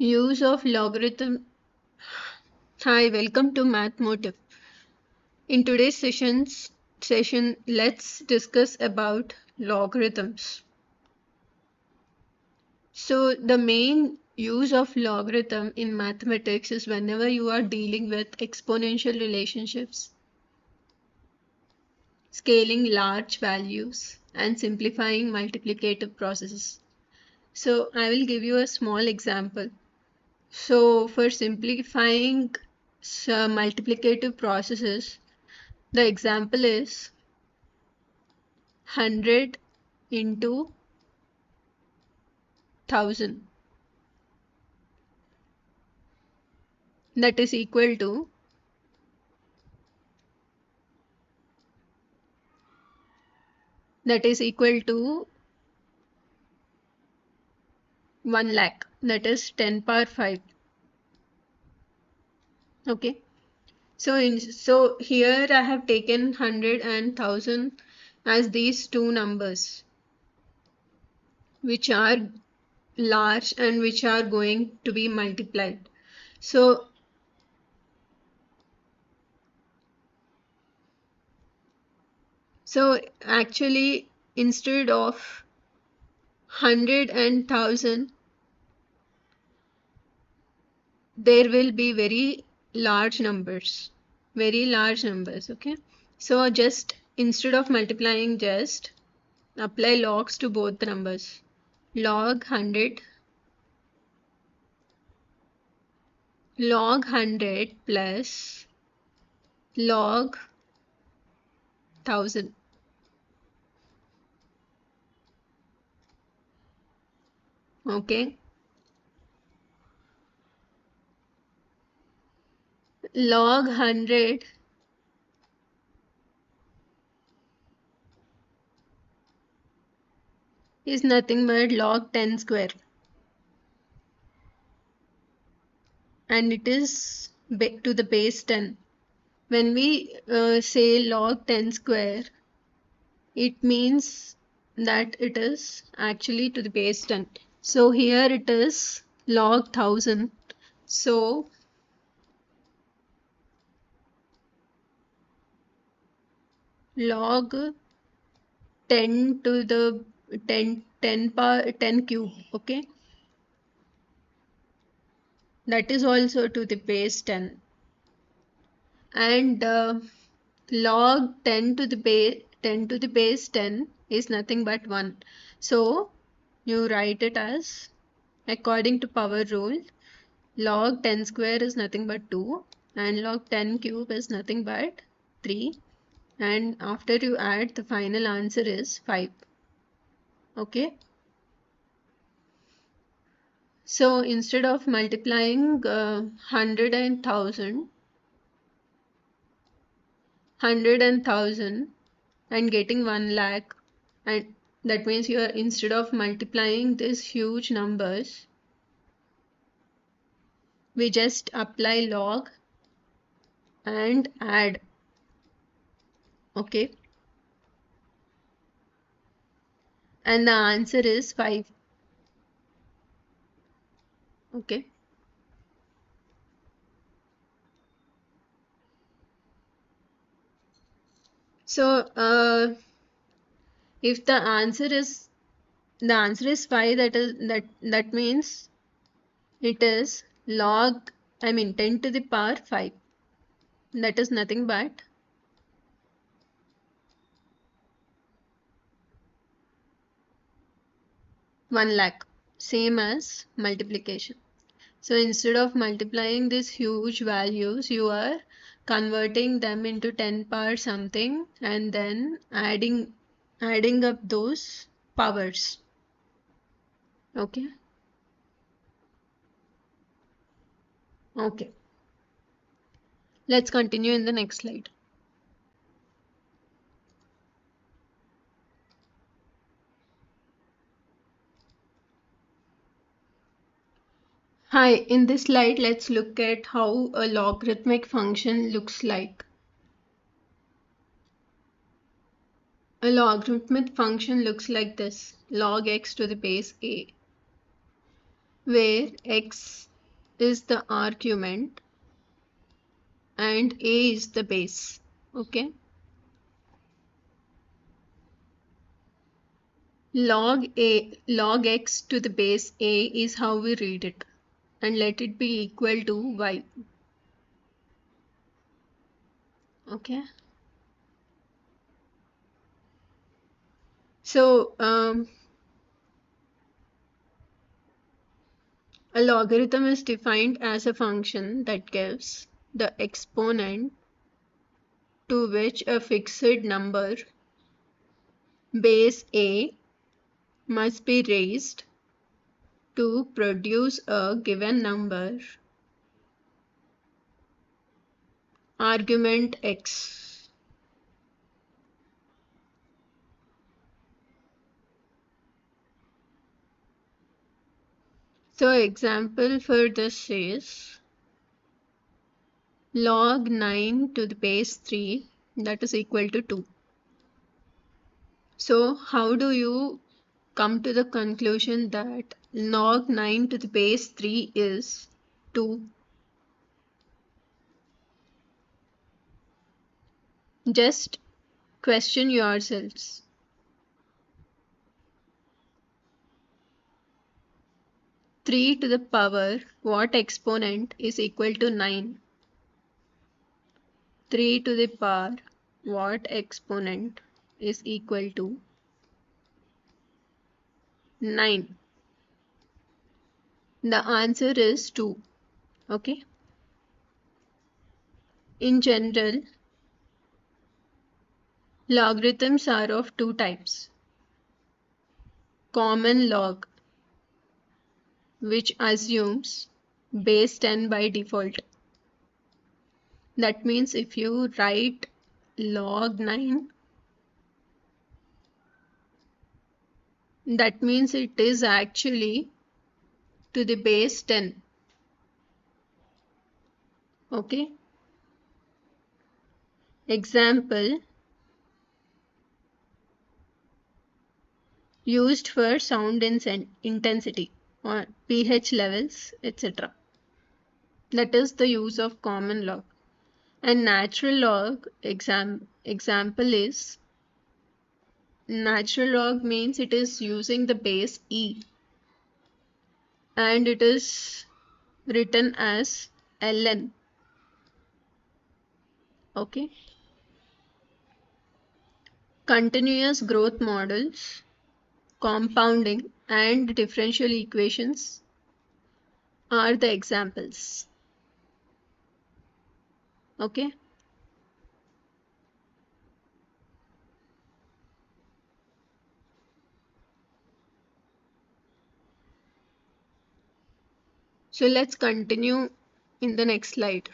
Use of logarithm. Hi, welcome to Math Motive. In today's session, let's discuss about logarithms. So the main use of logarithm in mathematics is whenever you are dealing with exponential relationships, scaling large values, and simplifying multiplicative processes. So I will give you a small example. So for simplifying multiplicative processes, the example is 100 into 1000, that is equal to 1 lakh, that is 10 power 5. Okay, so here I have taken 100 and 1000 as these two numbers which are large and which are going to be multiplied. So actually, instead of 100 and 1000, there will be very large numbers. Okay, so just instead of multiplying, just apply logs to both the numbers. Log 100 plus log 1000. Okay, log 100 is nothing but log 10 square, and it is to the base 10. When we say log 10 square, it means that it is actually to the base 10. So here it is log 1000. So log 10 to the 10 power 10 cube. Okay, that is also to the base 10. And log 10 to the base 10 is nothing but 1. So you write it as, according to power rule, log 10 square is nothing but 2 and log 10 cube is nothing but 3, and after you add, the final answer is 5. Okay, so instead of multiplying 100 and 1000 and getting 1 lakh, and that means you are, instead of multiplying these huge numbers, we just apply log and add. Okay, and the answer is 5. Okay, so if the answer is 5, that means it is log, 10 to the power 5. That is nothing but 1 lakh, same as multiplication. So instead of multiplying these huge values, you are converting them into 10 power something and then adding up those powers. Okay, okay, let's continue in the next slide. Hi, in this slide, let's look at how a logarithmic function looks like. A logarithmic function looks like this: log x to the base a, where x is the argument and a is the base. Okay. Log x to the base a is how we read it, and let it be equal to y. Okay. So a logarithm is defined as a function that gives the exponent to which a fixed number base a must be raised to produce a given number argument x. So example for this is log 9 to the base 3, that is equal to 2. So how do you come to the conclusion that log 9 to the base 3 is 2? Just question yourselves. 3 to the power what exponent is equal to 9? 3 to the power what exponent is equal to 9? The answer is 2. Okay. In general, logarithms are of two types. Common log, which assumes base 10 by default. That means if you write log 9, that means it is actually to the base 10. Okay. Example used for sound intensity or pH levels, etc. That is the use of common log. And natural log example is natural log means it is using the base e and it is written as ln. Okay. Continuous growth models, compounding and differential equations are the examples. Okay. So let's continue in the next slide.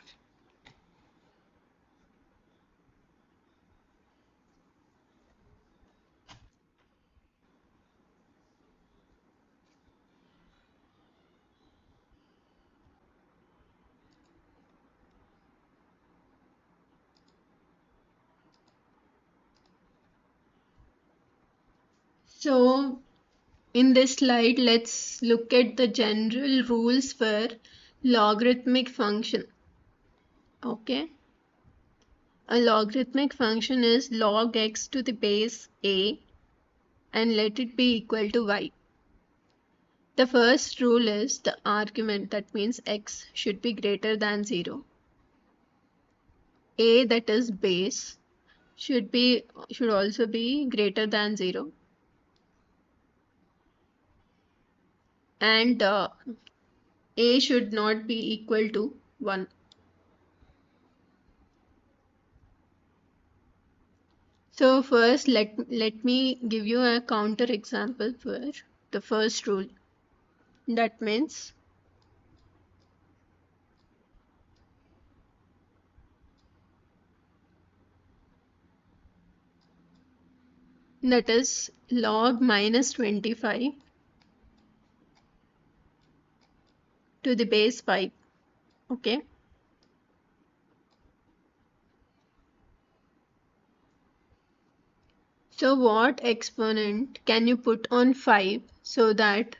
So in this slide, let's look at the general rules for logarithmic function. Okay. A logarithmic function is log x to the base a and let it be equal to y. The first rule is the argument, that means x should be greater than 0. A, that is base, should also be greater than 0. And a should not be equal to 1. So first let me give you a counter example for the first rule. That means that is log minus 25 to the base 5. Okay. So what exponent can you put on 5 so that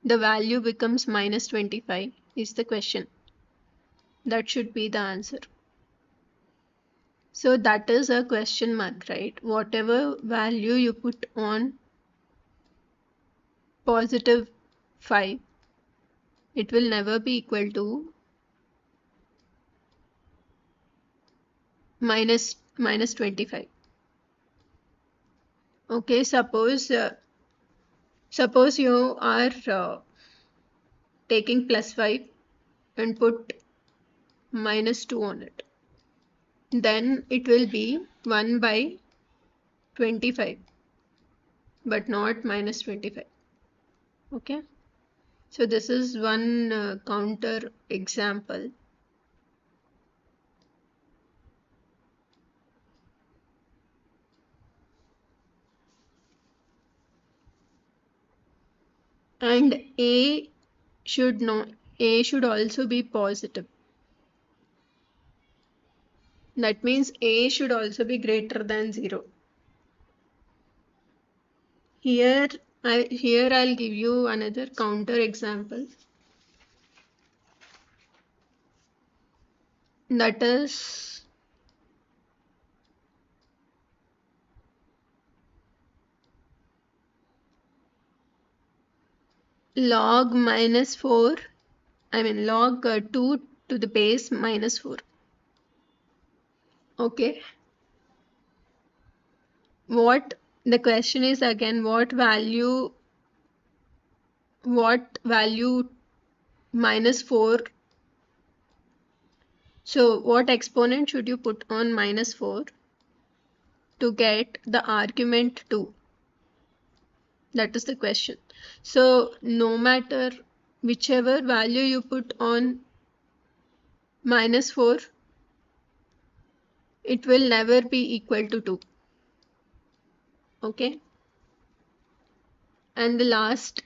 the value becomes minus 25? is the question. That should be the answer. So that is a question mark, right? Whatever value you put on positive 5, it will never be equal to minus 25. Okay, suppose you are taking plus 5 and put minus 2 on it. Then it will be 1 by 25, but not minus 25. Okay, so this is one counter example. And a should also be positive. That means a should also be greater than 0. Here I'll give you another counter example. That is log minus 4, log 2 to the base minus 4. Okay. What the question is again, what value minus 4. So what exponent should you put on minus 4 to get the argument 2? That is the question. So no matter whichever value you put on minus 4, it will never be equal to 2. Okay. And the last,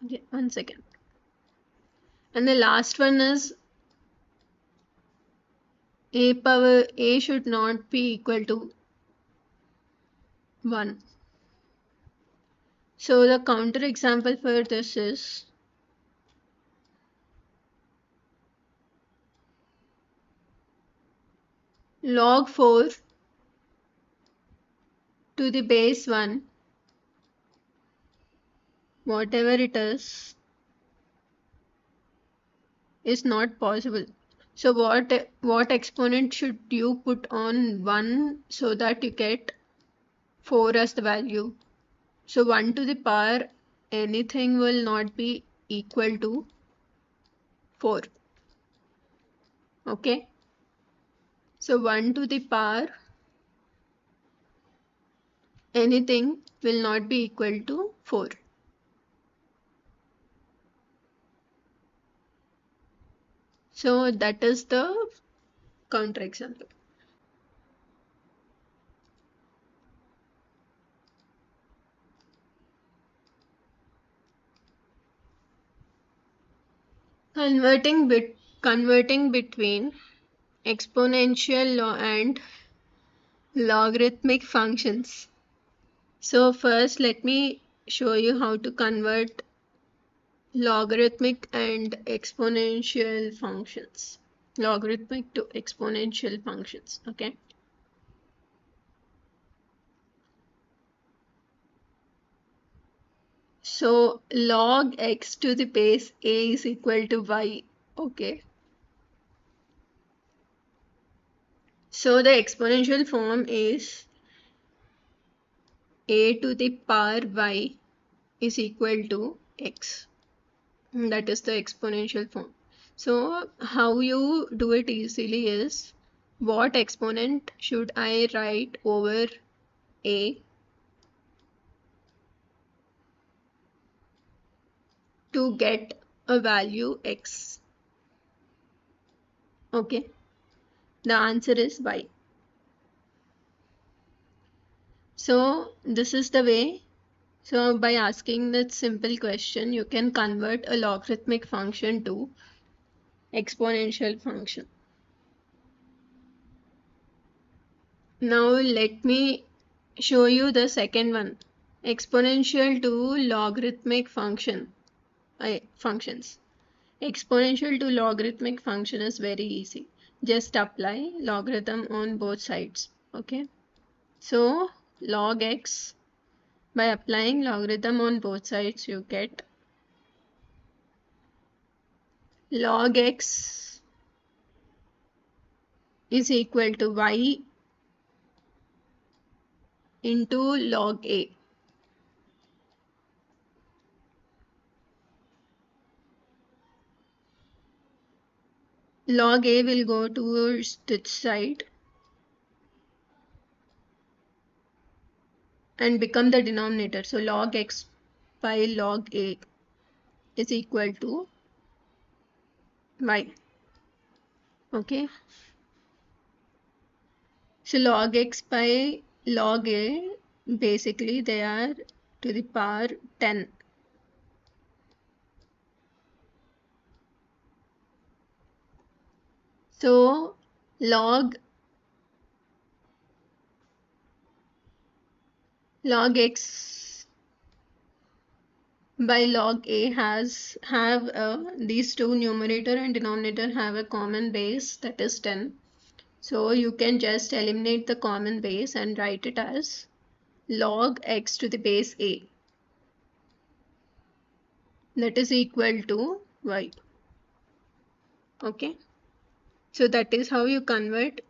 okay, 1 second. And the last one is a should not be equal to 1. So the counter example for this is log 4 to the base 1, whatever it is not possible. So what exponent should you put on 1 so that you get 4 as the value? So 1 to the power anything will not be equal to 4. Okay. So 1 to the power anything will not be equal to 4. So that is the counter example. Converting between exponential and logarithmic functions. So first let me show you how to convert logarithmic and exponential functions. Logarithmic to exponential functions. Okay. So log x to the base a is equal to y. Okay. So the exponential form is a to the power y is equal to x. That is the exponential form. So how you do it easily is, what exponent should I write over a to get a value x? Okay, the answer is y. So this is the way. So by asking that simple question, you can convert a logarithmic function to exponential function. Now let me show you the second one, Exponential to logarithmic functions. Exponential to logarithmic function is very easy. Just apply logarithm on both sides. Okay. So log x, by applying logarithm on both sides, you get log x is equal to y into log a. Log a will go towards this side and become the denominator. So log x by log a is equal to y. Okay. So log x by log a, basically they are to the power 10. So log x by log a have these two, numerator and denominator, have a common base, that is 10. So you can just eliminate the common base and write it as log x to the base a, that is equal to y. Okay. So that is how you convert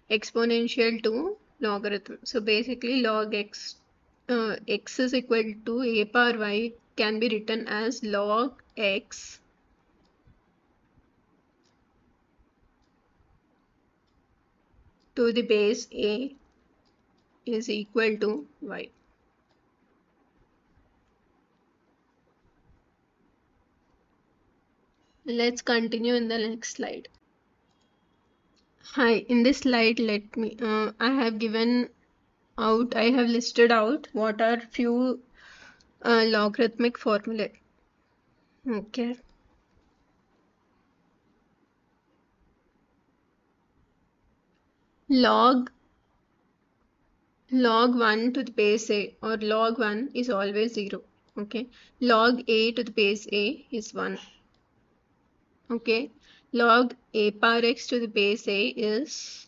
exponential to logarithm. So basically log x, x is equal to a power y, can be written as log x to the base a is equal to y. Let's continue in the next slide. Hi, in this slide, I have listed out what are few logarithmic formulae. Okay. Log 1 to the base a, or log 1 is always 0. Okay. Log a to the base a is 1. Okay. Log a power x to the base a is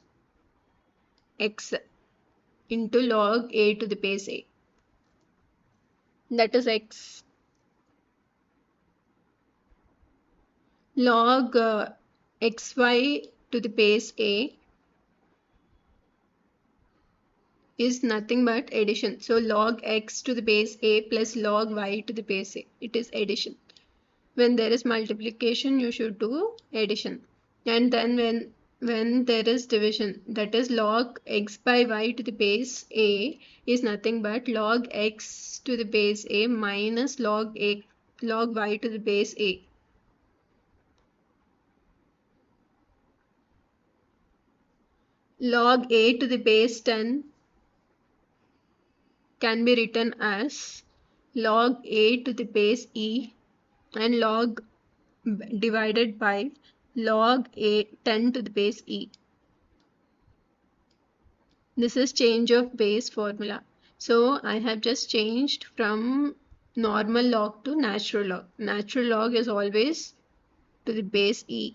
x into log a to the base a, that is x. Log xy to the base a is nothing but addition. So log x to the base a plus log y to the base a, it is addition. When there is multiplication, you should do addition. And then when there is division, that is log x by y to the base a is nothing but log x to the base a minus log y to the base a. Log a to the base 10 can be written as log a to the base e, and log divided by log a 10 to the base e. This is change of base formula. So I have just changed from normal log to natural log. Natural log is always to the base e,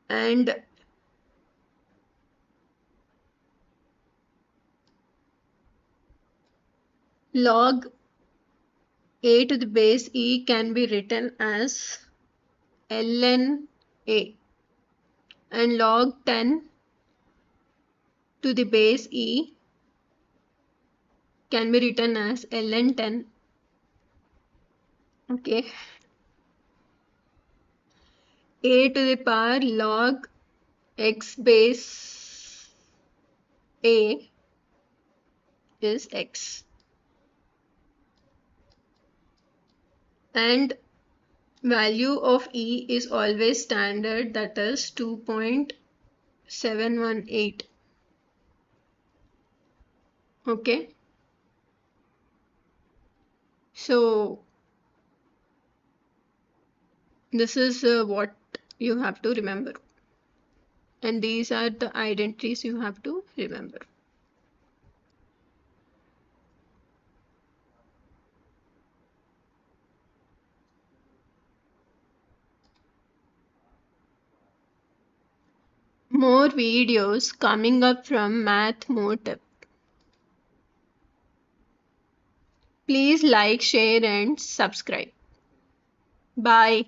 and log a to the base e can be written as ln a, and log 10 to the base e can be written as ln 10. Okay. A to the power log x base a is x, and value of e is always standard, that is 2.718. Okay. So this is what you have to remember, and these are the identities you have to remember. More videos coming up from Math Motive. Please like, share and subscribe. Bye.